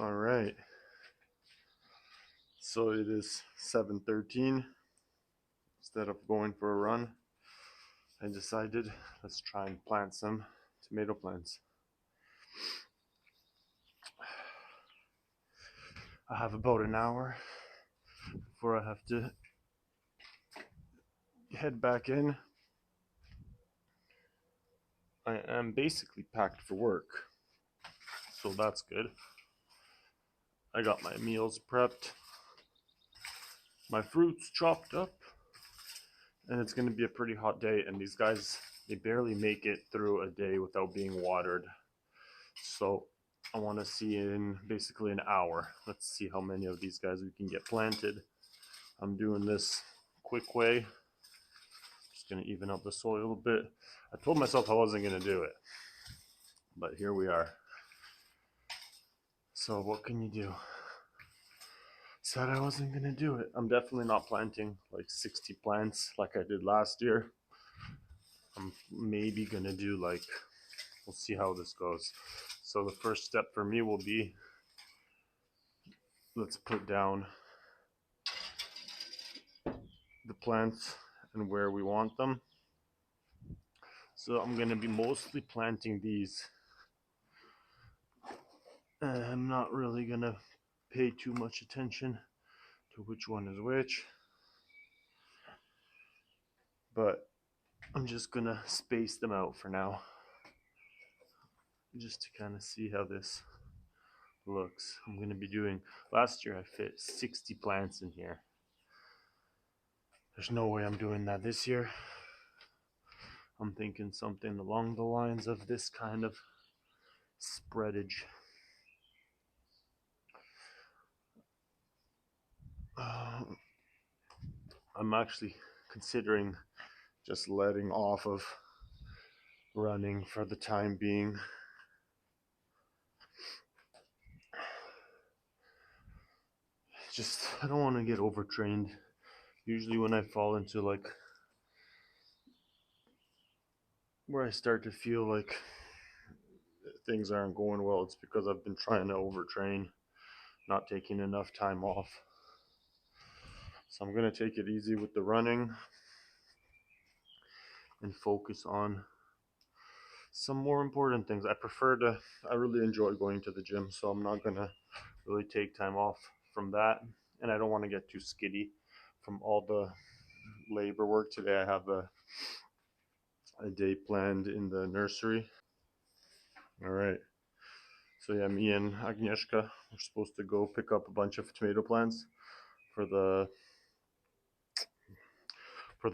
All right. So it is 7:13. Instead of going for a run, I decided let's try and plant some tomato plants. I have about an hour before I have to head back in. I am basically packed for work, so that's good. I got my meals prepped, my fruits chopped up, and it's going to be a pretty hot day, and these guys, they barely make it through a day without being watered. So I want to see in basically an hour. Let's see how many of these guys we can get planted. I'm doing this quick way. Just going to even up the soil a little bit. I told myself I wasn't going to do it, but here we are. So what can you do? Said I wasn't going to do it. I'm definitely not planting like 60 plants like I did last year. I'm maybe going to do like, we'll see how this goes. So the first step for me will be, let's put down the plants and where we want them. So I'm going to be mostly planting these. I'm not really going to pay too much attention to which one is which, but I'm just going to space them out for now, just to kind of see how this looks. I'm going to be doing, last year I fit 60 plants in here. There's no way I'm doing that this year. I'm thinking something along the lines of this kind of spreadage. I'm actually considering just letting off of running for the time being. Just, I don't want to get overtrained. Usually when I fall into like where I start to feel like things aren't going well, it's because I've been trying to overtrain, not taking enough time off. So I'm going to take it easy with the running and focus on some more important things. I really enjoy going to the gym, so I'm not going to really take time off from that. And I don't want to get too skiddy from all the labor work. Today I have a day planned in the nursery. All right. So yeah, me and Agnieszka are supposed to go pick up a bunch of tomato plants for the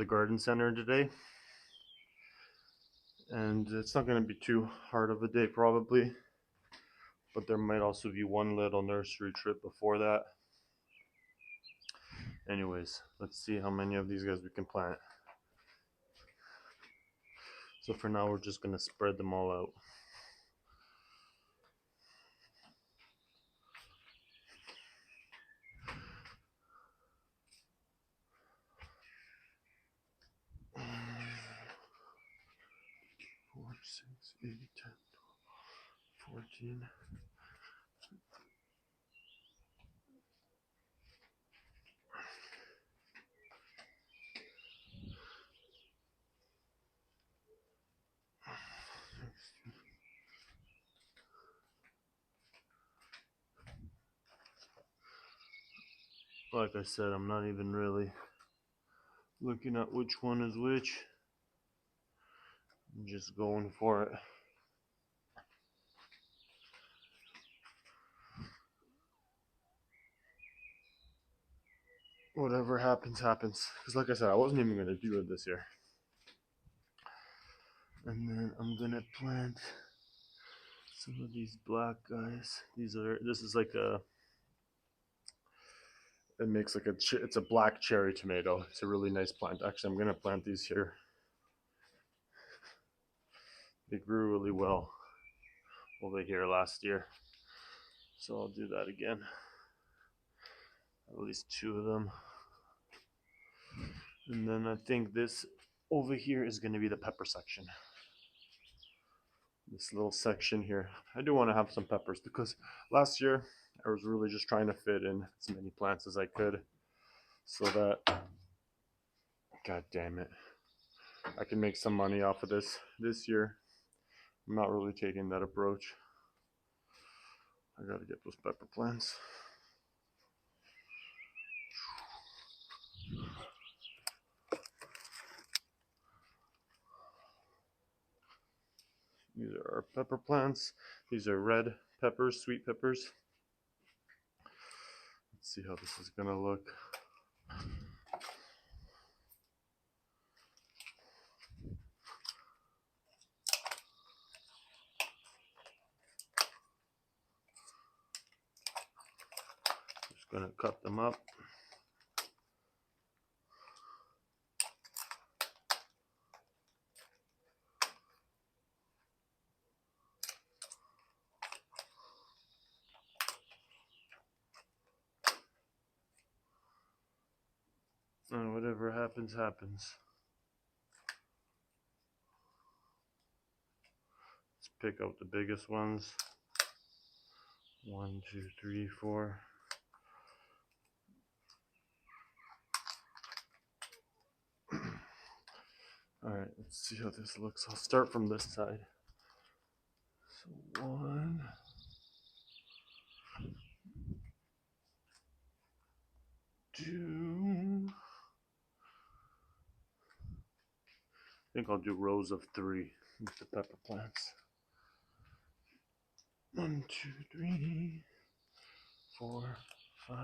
garden center today. And it's not going to be too hard of a day probably, but there might also be one little nursery trip before that. Anyways, let's see how many of these guys we can plant. So for now, we're just going to spread them all out. Four, 6, 8, 10, 12, 14. Like I said, I'm not even really looking at which one is which. I'm just going for it. Whatever happens, happens. Because like I said, I wasn't even going to do it this year. And then I'm going to plant some of these black guys. This is like it makes like it's a black cherry tomato. It's a really nice plant. Actually, I'm going to plant these here. They grew really well over here last year. So I'll do that again. At least 2 of them. And then I think this over here is going to be the pepper section. This little section here. I do want to have some peppers because last year I was really just trying to fit in as many plants as I could so that, god damn it, I can make some money off of this year. I'm not really taking that approach. I gotta get those pepper plants. These are our pepper plants. These are red peppers, sweet peppers. Let's see how this is gonna look. Just gonna cut them up. And whatever happens, happens. Let's pick out the biggest ones. 1, 2, 3, 4. Alright, let's see how this looks. I'll start from this side. So 1, 2. I think I'll do rows of 3 with the pepper plants. 1, 2, 3, 4, 5,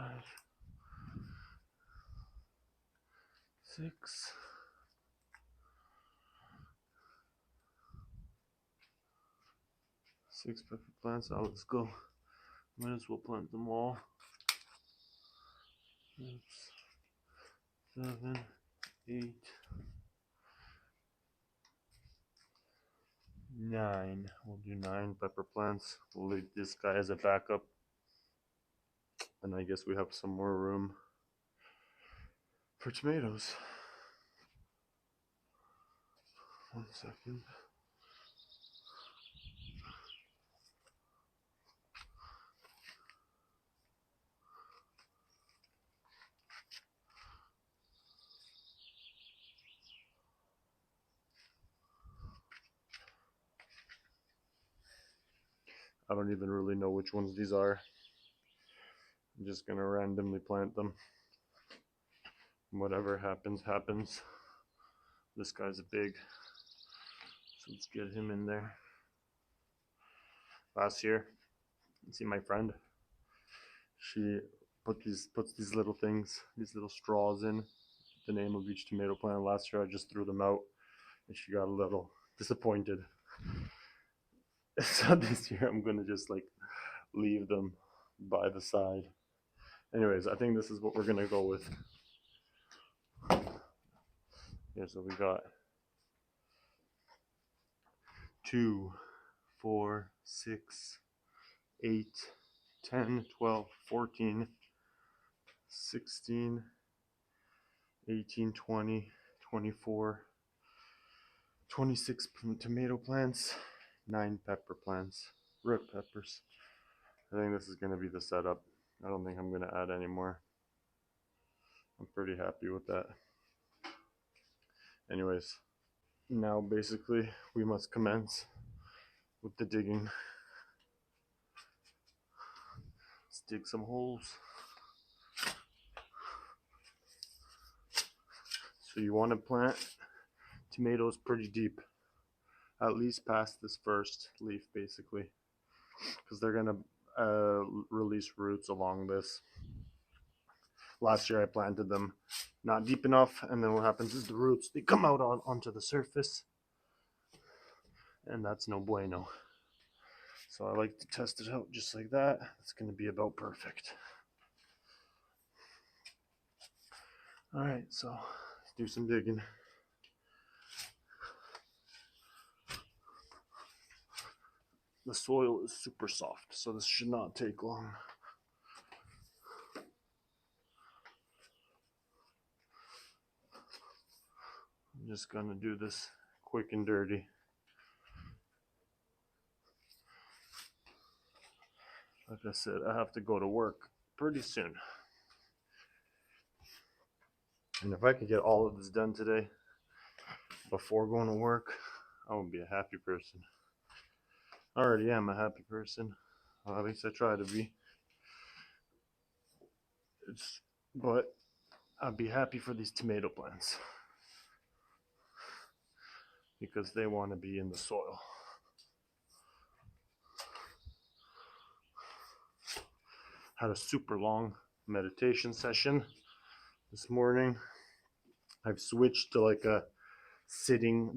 6. 6 pepper plants. Now let's go. Might as well plant them all. 6, 7, 8, 9. We'll do 9 pepper plants. We'll leave this guy as a backup. And I guess we have some more room for tomatoes. 1 second. I don't even really know which ones these are. I'm just gonna randomly plant them. Whatever happens, happens. This guy's big, so let's get him in there. Last year, you see my friend, she puts these little things, these little straws in the name of each tomato plant. Last year I just threw them out and she got a little disappointed. So this year I'm gonna just like leave them by the side. Anyways, I think this is what we're gonna go with. Yeah, so we got 2, 4, 6, 8, 10, 12, 14, 16, 18, 20, 24, 26 tomato plants, 9 pepper plants, red peppers. I think this is going to be the setup. I don't think I'm going to add any more. I'm pretty happy with that. Anyways, now basically we must commence with the digging. Let's dig some holes. So you want to plant tomatoes pretty deep, at least past this first leaf basically, because they're going to release roots along this. Last year I planted them not deep enough, and then what happens is the roots, they come out onto the surface, and that's no bueno. So I like to test it out just like that. It's going to be about perfect. Alright, so let's do some digging. The soil is super soft, so this should not take long. I'm just gonna do this quick and dirty. like I said, I have to go to work pretty soon. And if I could get all of this done today before going to work, I would be a happy person. I already am a happy person. Well, at least I try to be. But I'd be happy for these tomato plants because they want to be in the soil. Had a super long meditation session this morning. I've switched to like a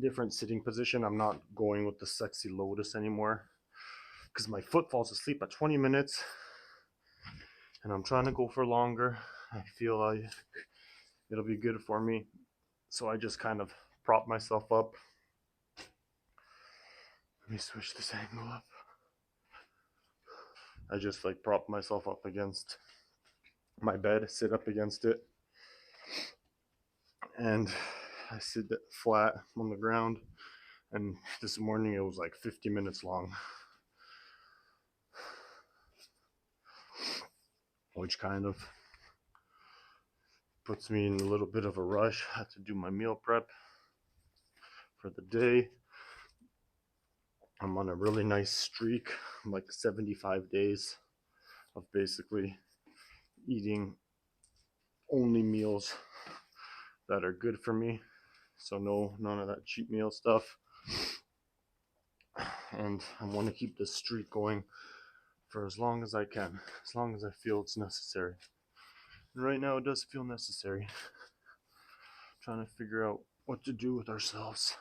different sitting position. I'm not going with the sexy lotus anymore because my foot falls asleep at 20 minutes and I'm trying to go for longer. I feel like it'll be good for me. So I just kind of prop myself up. Let me switch this angle up. I just like prop myself up against my bed, sit up against it, and I sit flat on the ground. And this morning it was like 50 minutes long, which kind of puts me in a little bit of a rush. I had to do my meal prep for the day. I'm on a really nice streak, like 75 days of basically eating only meals that are good for me. So none of that cheap meal stuff. And I want to keep this streak going for as long as I can, as long as I feel it's necessary. And right now it does feel necessary. I'm trying to figure out what to do with ourselves.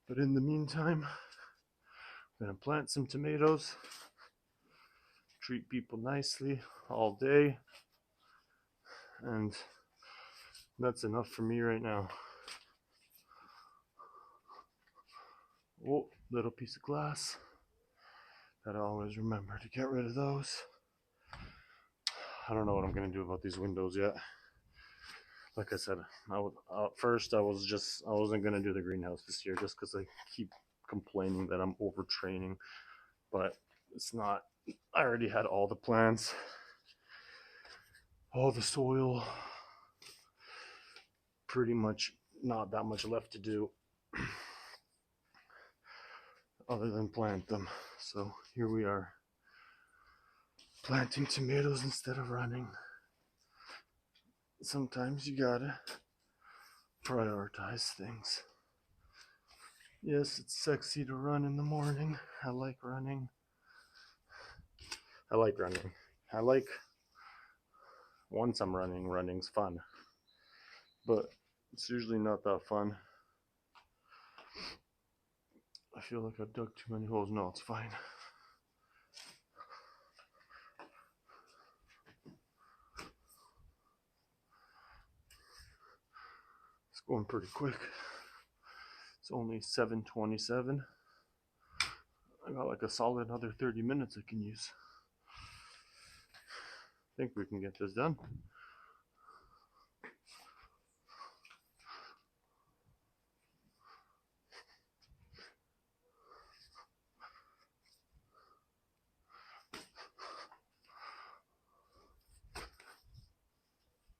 But in the meantime, I'm gonna plant some tomatoes, treat people nicely all day, and that's enough for me right now. Oh, little piece of glass. Gotta always remember to get rid of those. I don't know what I'm gonna do about these windows yet. Like I said, first I wasn't gonna do the greenhouse this year just because I keep complaining that I'm overtraining, but it's not. I already had all the plants, all the soil, pretty much not that much left to do other than plant them. So here we are, planting tomatoes instead of running. Sometimes you gotta prioritize things. Yes, it's sexy to run in the morning. I like running. Once I'm running, running's fun. But it's usually not that fun. I feel like I've dug too many holes. No, it's fine. It's going pretty quick. It's only 7:27. I got like a solid another 30 minutes I can use. I think we can get this done.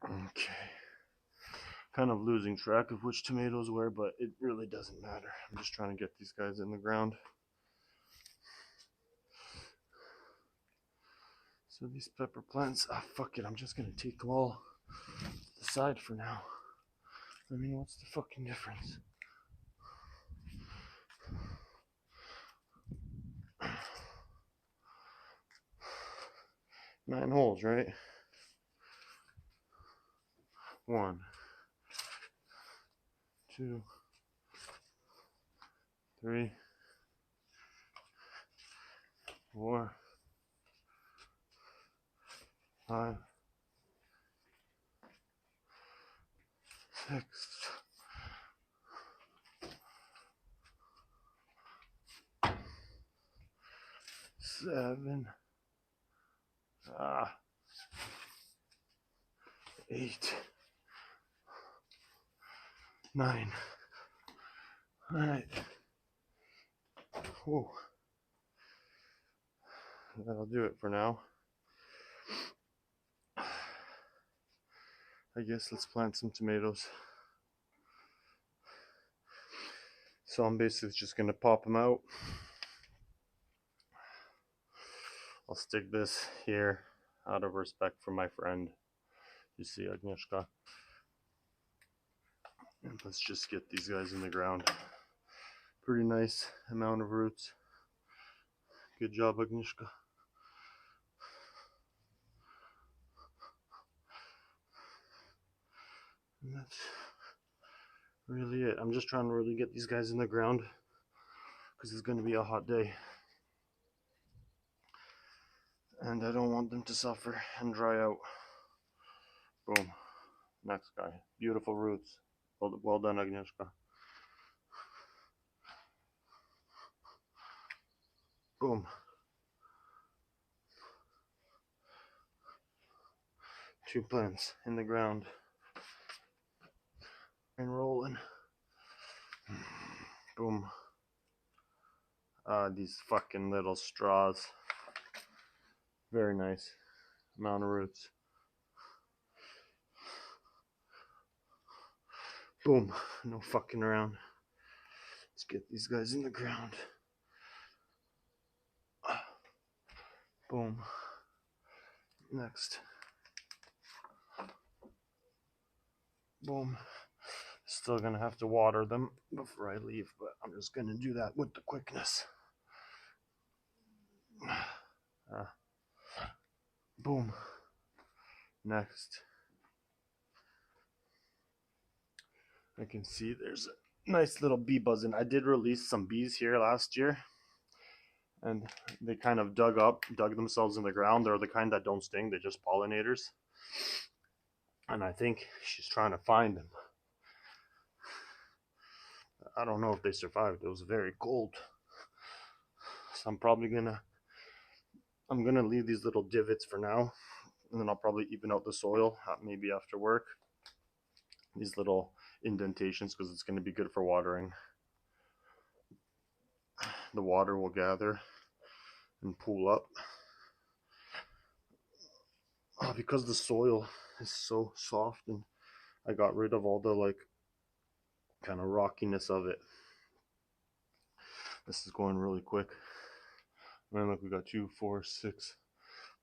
Okay. Kind of losing track of which tomatoes were, but it really doesn't matter. I'm just trying to get these guys in the ground. So these pepper plants, fuck it, I'm just gonna take them all to the side for now. I mean, what's the fucking difference? Nine holes, right? 1, 2, 3, 4, 5, 6, 7, 8, 9. All right. Whoa. that'll do it for now. I guess let's plant some tomatoes. So I'm basically just gonna pop them out. I'll stick this here out of respect for my friend. You see, Agnieszka. And let's just get these guys in the ground. Pretty nice amount of roots. Good job, Agnieszka. And that's really it. I'm just trying to really get these guys in the ground because it's going to be a hot day. And I don't want them to suffer and dry out. Boom. Next guy. Beautiful roots. Well done, Agnieszka. Boom. 2 plants in the ground. And rolling. Boom. These fucking little straws. Very nice amount of roots. Boom. No fucking around. Let's get these guys in the ground. Boom. Next. Boom. Still gonna have to water them before I leave, but I'm just gonna do that with the quickness. Boom. Next. I can see there's a nice little bee buzzing. I did release some bees here last year, and they kind of dug themselves in the ground. They're the kind that don't sting, they're just pollinators. And I think she's trying to find them. I don't know if they survived. It was very cold. So I'm gonna leave these little divots for now, and then I'll probably even out the soil maybe after work. These little indentations, because it's going to be good for watering. The water will gather and pool up. Because the soil is so soft, and I got rid of all the like kind of rockiness of it. This is going really quick. And look, we got 2, 4, 6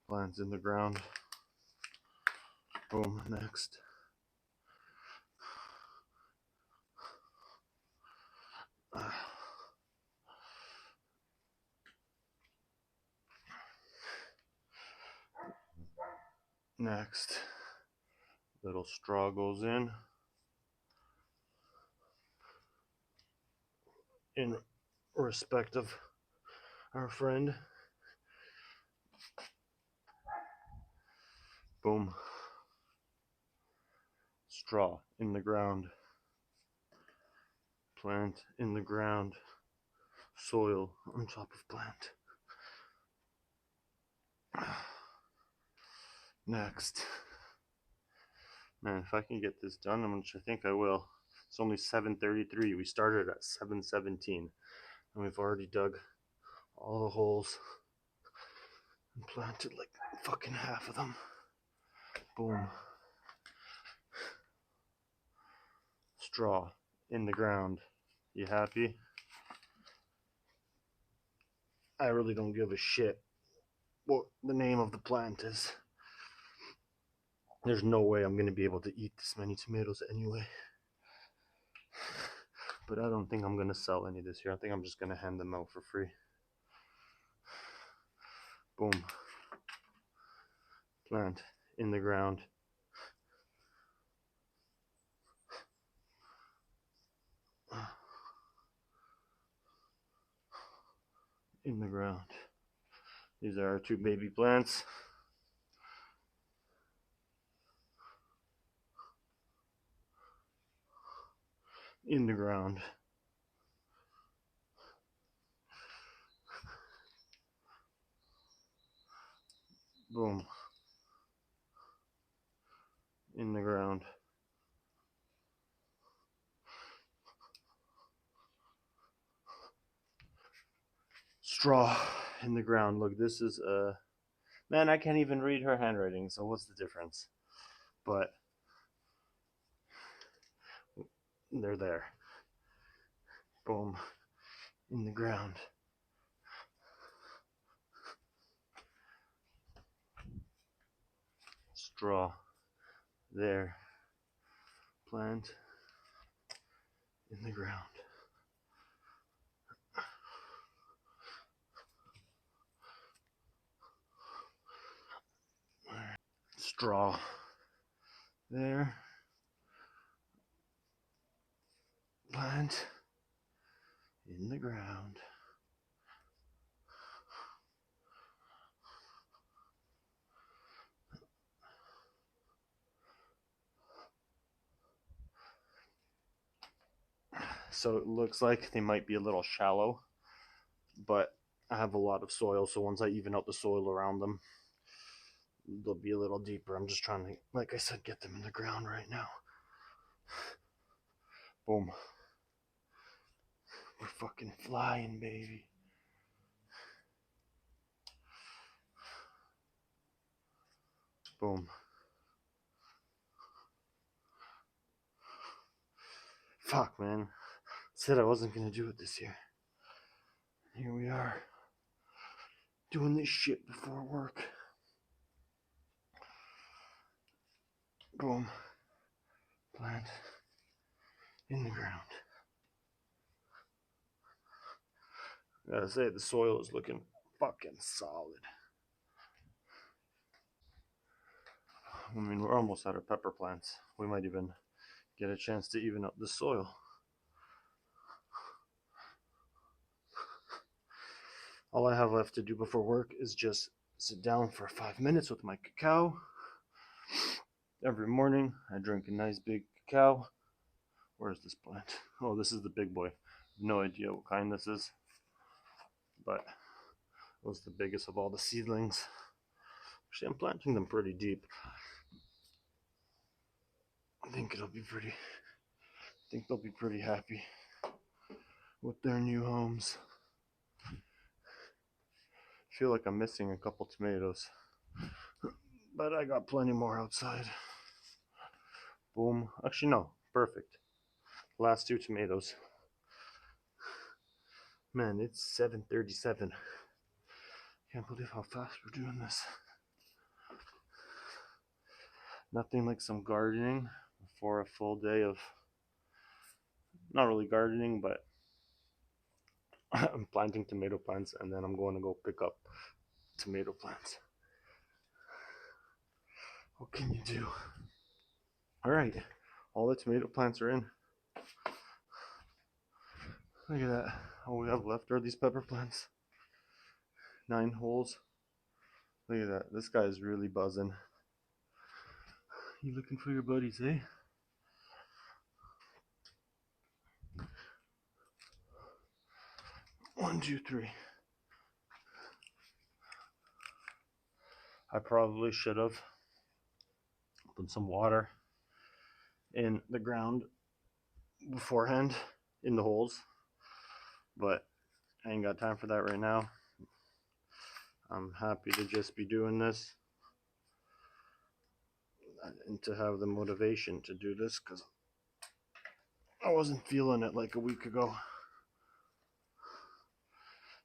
plants in the ground. Boom. Next. Next. Little straw goes in respect of our friend. Boom. Straw in the ground. Plant in the ground. Soil on top of plant. Next. Man, if I can get this done, which I think I will. It's only 7:33. We started at 7:17, and we've already dug all the holes and planted like fucking half of them. Boom. Straw in the ground. You happy? I really don't give a shit what the name of the plant is. There's no way I'm going to be able to eat this many tomatoes anyway. But I don't think I'm going to sell any this year. I think I'm just going to hand them out for free. Boom. Plant in the ground. In the ground. These are our 2 baby plants. In the ground. Boom. In the ground. Straw in the ground. Look, this is man, I can't even read her handwriting, so what's the difference? But they're there. Boom. In the ground. Straw. There. Plant. In the ground. Straw. There. Plant. In the ground. So it looks like they might be a little shallow, but I have a lot of soil, so once I even out the soil around them, they'll be a little deeper. I'm just trying to, like I said, get them in the ground right now. Boom. We're fucking flying, baby. Boom. Fuck, man. Said I wasn't gonna do it this year. Here we are. Doing this shit before work. Boom. Plant in the ground. I gotta say, the soil is looking fucking solid. I mean, we're almost out of pepper plants. We might even get a chance to even up the soil. All I have left to do before work is just sit down for 5 minutes with my cacao. Every morning, I drink a nice big cacao. Where's this plant? Oh, this is the big boy. No idea what kind this is, but it was the biggest of all the seedlings. Actually, I'm planting them pretty deep. I think they'll be pretty happy with their new homes. I feel like I'm missing a couple tomatoes, but I got plenty more outside. Boom. Actually, no. Perfect. Last 2 tomatoes. Man, it's 7:37. Can't believe how fast we're doing this. Nothing like some gardening before a full day of, not really gardening, but I'm planting tomato plants, and then I'm going to go pick up tomato plants. What can you do? All right, all the tomato plants are in. Look at that. All we have left are these pepper plants. 9 holes. Look at that. This guy is really buzzing. You looking for your buddies, eh? One, two, three. I probably should have put some water in the ground beforehand in the holes, but I ain't got time for that right now. I'm happy to just be doing this and to have the motivation to do this, because I wasn't feeling it like a week ago.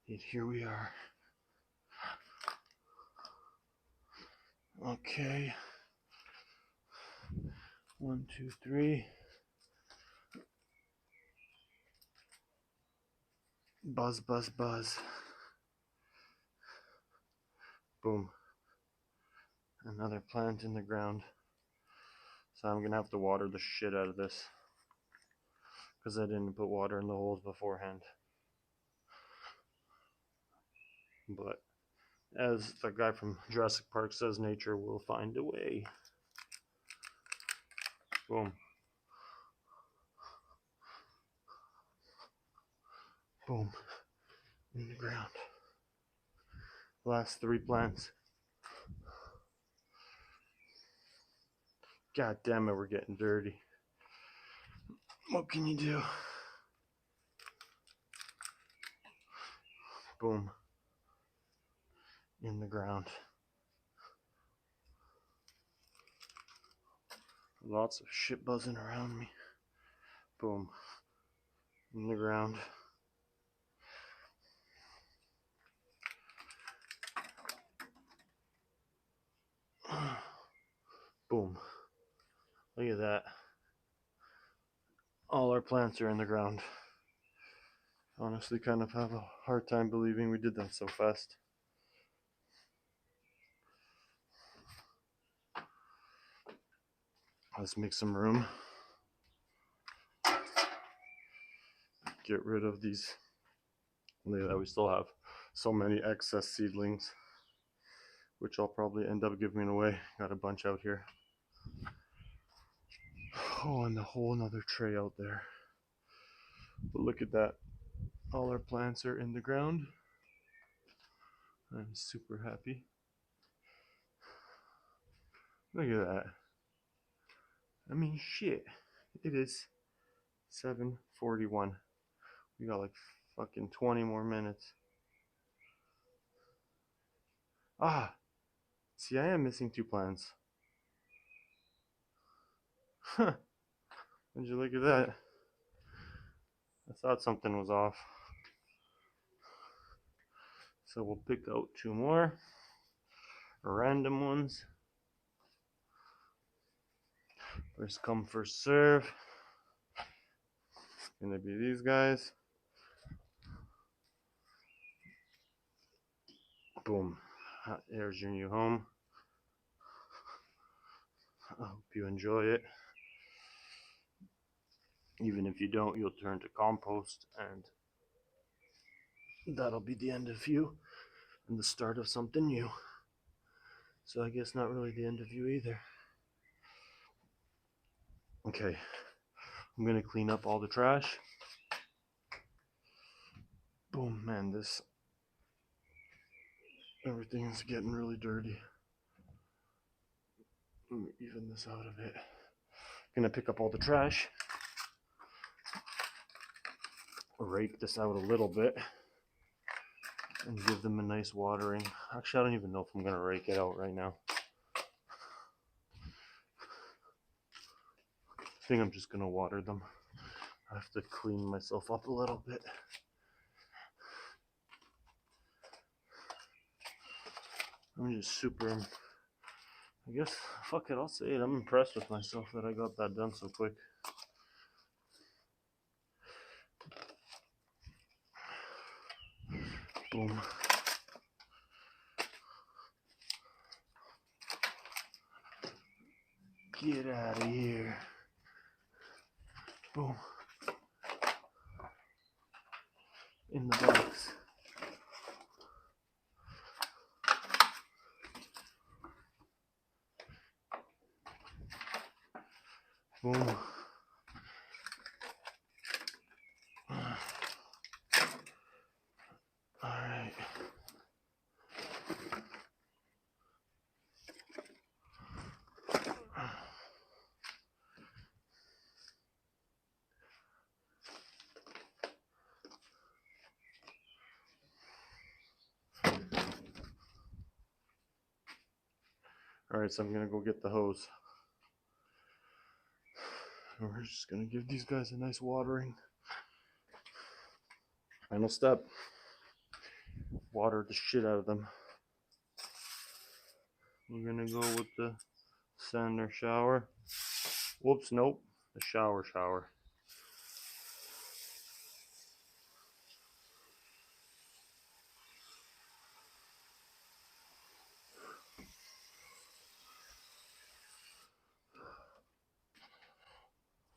Yet here we are. Okay. 1, 2, 3. Buzz, buzz, buzz. Boom. Another plant in the ground. So I'm gonna have to water the shit out of this, because I didn't put water in the holes beforehand. But as the guy from Jurassic Park says, nature will find a way. Boom. Boom. In the ground. Last 3 plants. God damn it, we're getting dirty. What can you do? Boom. in the ground. Lots of shit buzzing around me. Boom. In the ground. Boom. Look at that. All our plants are in the ground. Honestly, kind of have a hard time believing we did that so fast. Let's make some room. Get rid of these. Look at that, we still have so many excess seedlings, which I'll probably end up giving away. Got a bunch out here. Oh, and a whole another tray out there. But look at that. All our plants are in the ground. I'm super happy. Look at that. I mean, shit. It is 7:41. We got like fucking 20 more minutes. Ah! See, I am missing 2 plants. Huh. Would you look at that? I thought something was off. So we'll pick out 2 more. Random ones. First come, first serve. It's gonna be these guys. Boom. There's your new home. I hope you enjoy it. Even if you don't, you'll turn to compost, and that'll be the end of you and the start of something new. So I guess not really the end of you either. Okay, I'm gonna clean up all the trash. Boom, man, everything's getting really dirty. Let me even this out of it. Gonna pick up all the trash. Rake this out a little bit and give them a nice watering. Actually, I don't even know if I'm gonna rake it out right now. I think I'm just gonna water them. I have to clean myself up a little bit. I'm just super, I guess, fuck it, I'll say it. I'm impressed with myself that I got that done so quick. Boom. Get out of here. Boom. In the box. Boom. Alright. Alright, so I'm gonna go get the hose. We're just gonna give these guys a nice watering. Final step. Water the shit out of them. We're gonna go with the sand or shower. Whoops, nope. The shower.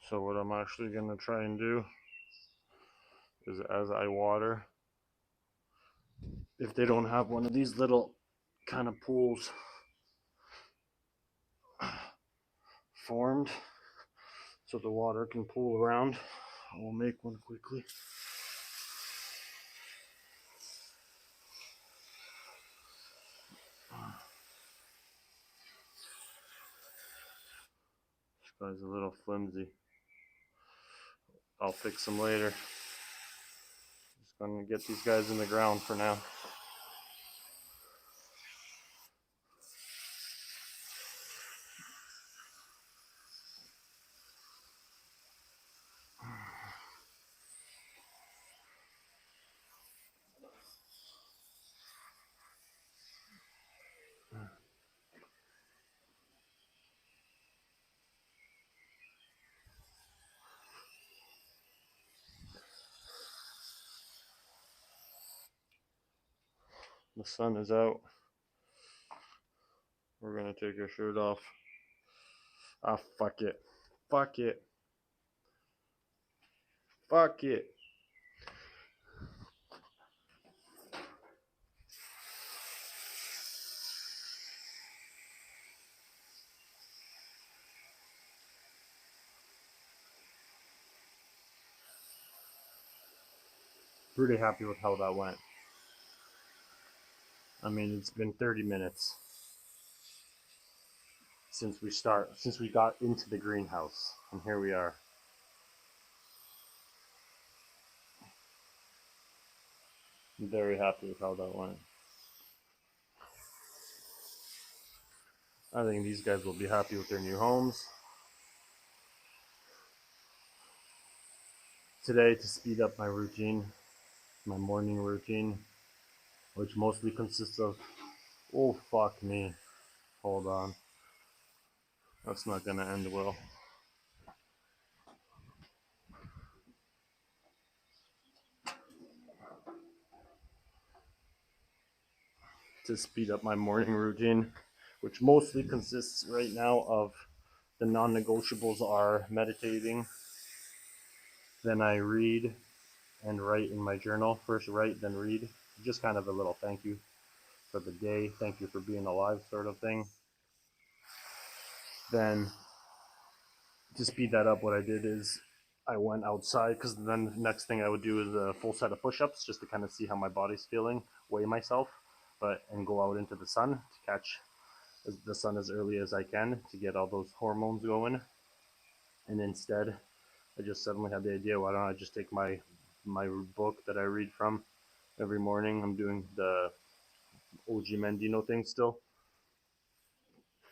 So what I'm actually gonna try and do is, as I water, if they don't have one of these little kind of pools formed so the water can pool around, I will make one quickly. This guy's a little flimsy. I'll fix them later. Just gonna get these guys in the ground for now. The sun is out. We're gonna take our shirt off. Ah, fuck it. Fuck it. Fuck it. Pretty happy with how that went. I mean, it's been 30 minutes since we got into the greenhouse, and here we are. I'm very happy with how that went. I think these guys will be happy with their new homes. Today, to speed up my routine, my morning routine, which mostly consists of, oh fuck me, hold on, that's not gonna end well. To speed up my morning routine, which mostly consists right now of the non-negotiables are meditating, then I read and write in my journal. First write, then read. Just kind of a little thank you for the day, thank you for being alive sort of thing. Then to speed that up, what I did is I went outside, because then the next thing I would do is a full set of push-ups just to kind of see how my body's feeling, weigh myself, and go out into the sun to catch the sun as early as I can to get all those hormones going. And instead, I just suddenly had the idea, why don't I just take my book that I read from every morning? I'm doing the OG Mendino thing still.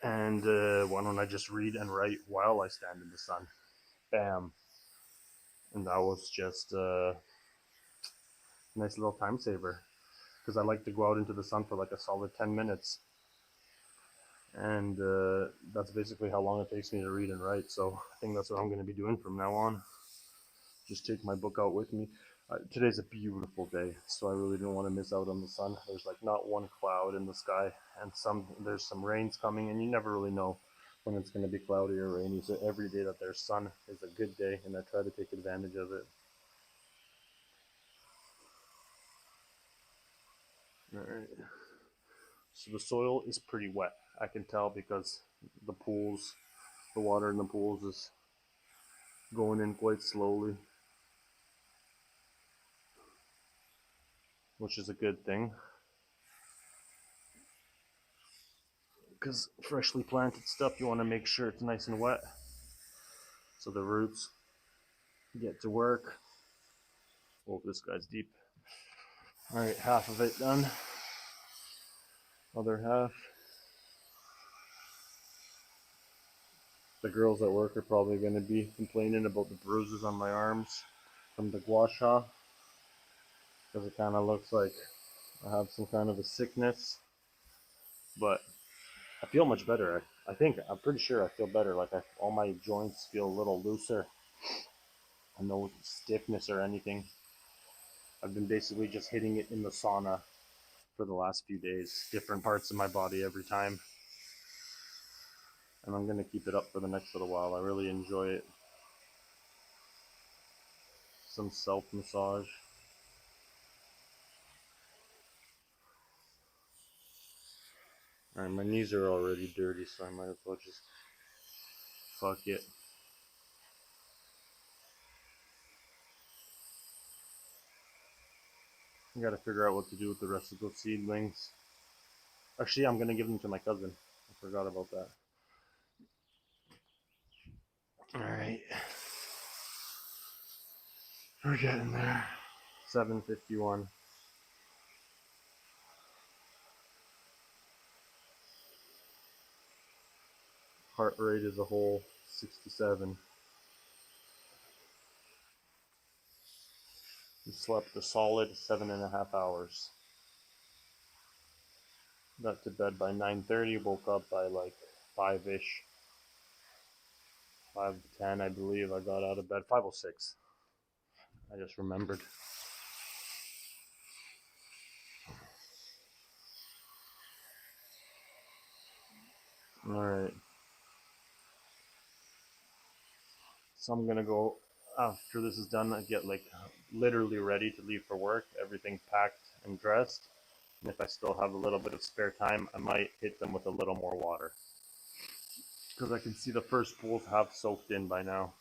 And why don't I just read and write while I stand in the sun? Bam. And that was just a nice little time saver, because I like to go out into the sun for like a solid 10 minutes. And that's basically how long it takes me to read and write. So I think that's what I'm going to be doing from now on. Just take my book out with me. Today's a beautiful day, so I really didn't want to miss out on the sun. There's like not one cloud in the sky, and there's some rains coming, and you never really know when it's going to be cloudy or rainy. So every day that there's sun is a good day, and I try to take advantage of it. All right. So the soil is pretty wet. I can tell because the water in the pools is going in quite slowly, which is a good thing, because freshly planted stuff, you want to make sure it's nice and wet so the roots get to work. Oh, this guy's deep. All right, half of it done. Other half. The girls at work are probably going to be complaining about the bruises on my arms from the gua sha, because it kind of looks like I have some kind of a sickness. But I feel much better. I'm pretty sure I feel better. Like all my joints feel a little looser, and no stiffness or anything. I've been basically just hitting it in the sauna for the last few days, different parts of my body every time. And I'm going to keep it up for the next little while. I really enjoy it. Some self-massage. Alright, my knees are already dirty, so I might as well just fuck it. I gotta figure out what to do with the rest of those seedlings. Actually, I'm gonna give them to my cousin. I forgot about that. Alright. We're getting there. 7:51. Heart rate as a whole, 67. We slept a solid 7.5 hours. Got to bed by 9:30, woke up by like 5-ish. 5:10, I believe. I got out of bed. 5:06. I just remembered. Alright. So I'm gonna go, after this is done, I get like literally ready to leave for work, everything packed and dressed. And if I still have a little bit of spare time, I might hit them with a little more water. Because I can see the first pools have soaked in by now.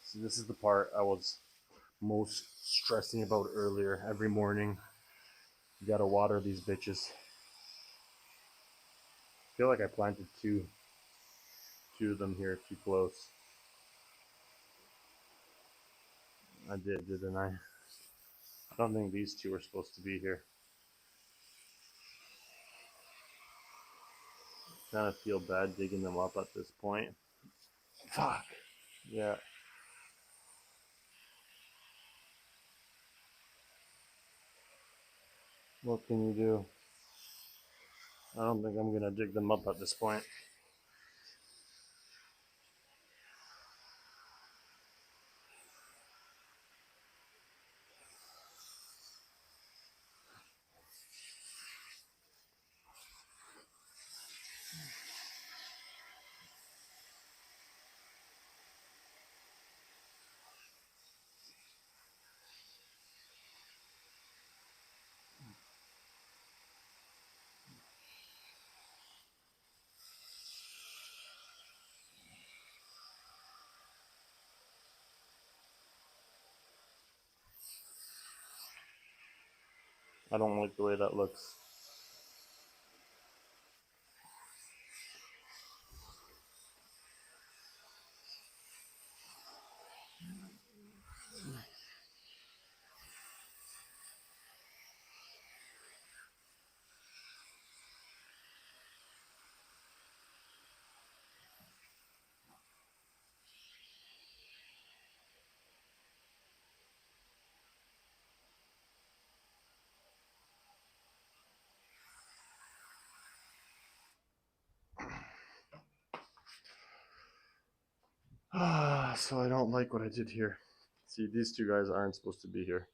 See, this is the part I was most stressing about earlier. Every morning, you gotta water these bitches. I feel like I planted two of them here too close. I did, didn't I? I don't think these two are supposed to be here. Kind of feel bad digging them up at this point. Fuck. Yeah. What can you do? I don't think I'm gonna dig them up at this point. I don't like the way that looks. So I don't like what I did here. See, these two guys aren't supposed to be here.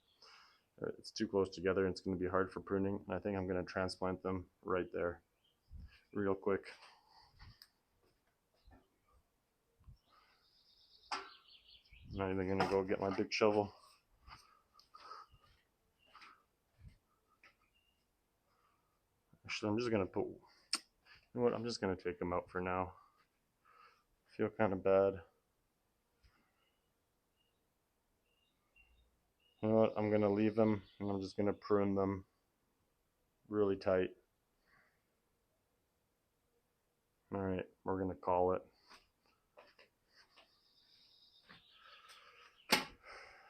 It's too close together and it's going to be hard for pruning. I think I'm going to transplant them right there real quick. I'm not even going to go get my big shovel. Actually, I'm just going to put, you know what, I'm just going to take them out for now. I feel kind of bad. You know what, I'm going to leave them and I'm just going to prune them really tight. Alright, we're going to call it.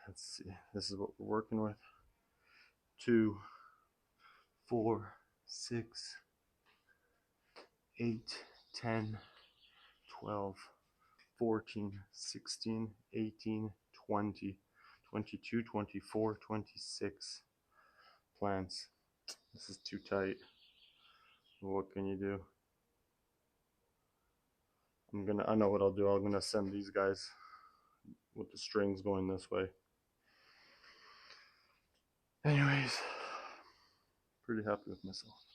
Let's see, this is what we're working with. 2, 4, 6, 8, 10, 12, 14, 16, 18, 20, 22, 24, 26 plants. This is too tight. What can you do? I know what I'll do. I'm gonna send these guys with the strings going this way. Anyways, pretty happy with myself.